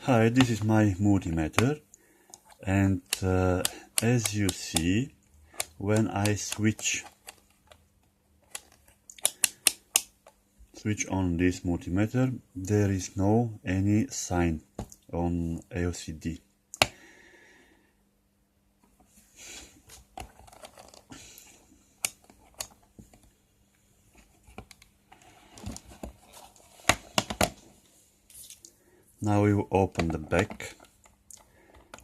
Hi, this is my multimeter, and as you see, when I switch on this multimeter, there is no any sign on LCD. Now we will open the back.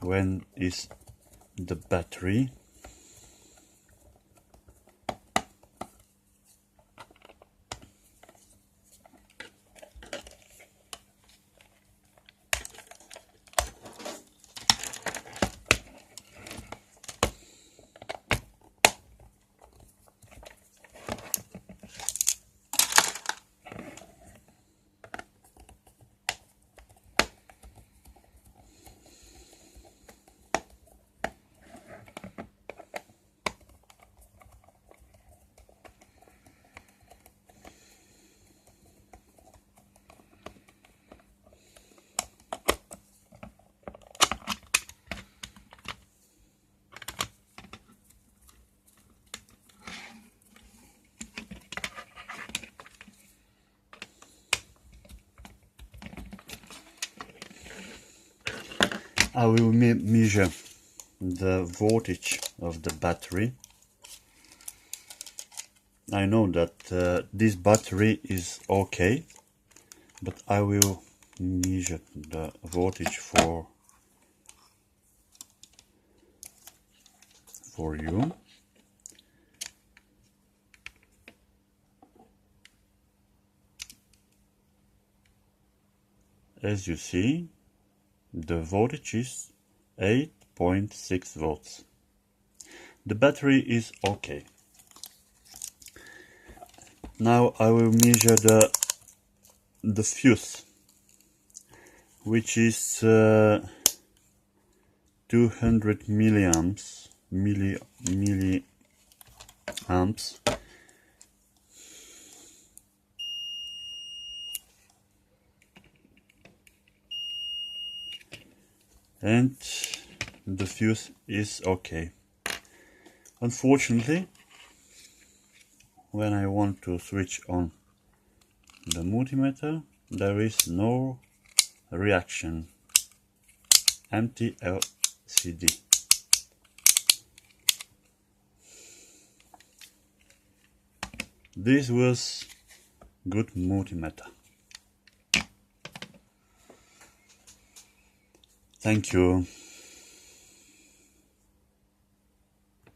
When is the battery? I will measure the voltage of the battery. I know that this battery is okay, but I will measure the voltage for you. As you see, the voltage is 8.6 volts. The battery is okay. Now I will measure the fuse, which is 200 milliamps. And the fuse is okay. Unfortunately, when I want to switch on the multimeter, there is no reaction. Empty LCD. This was good multimeter. Thank you.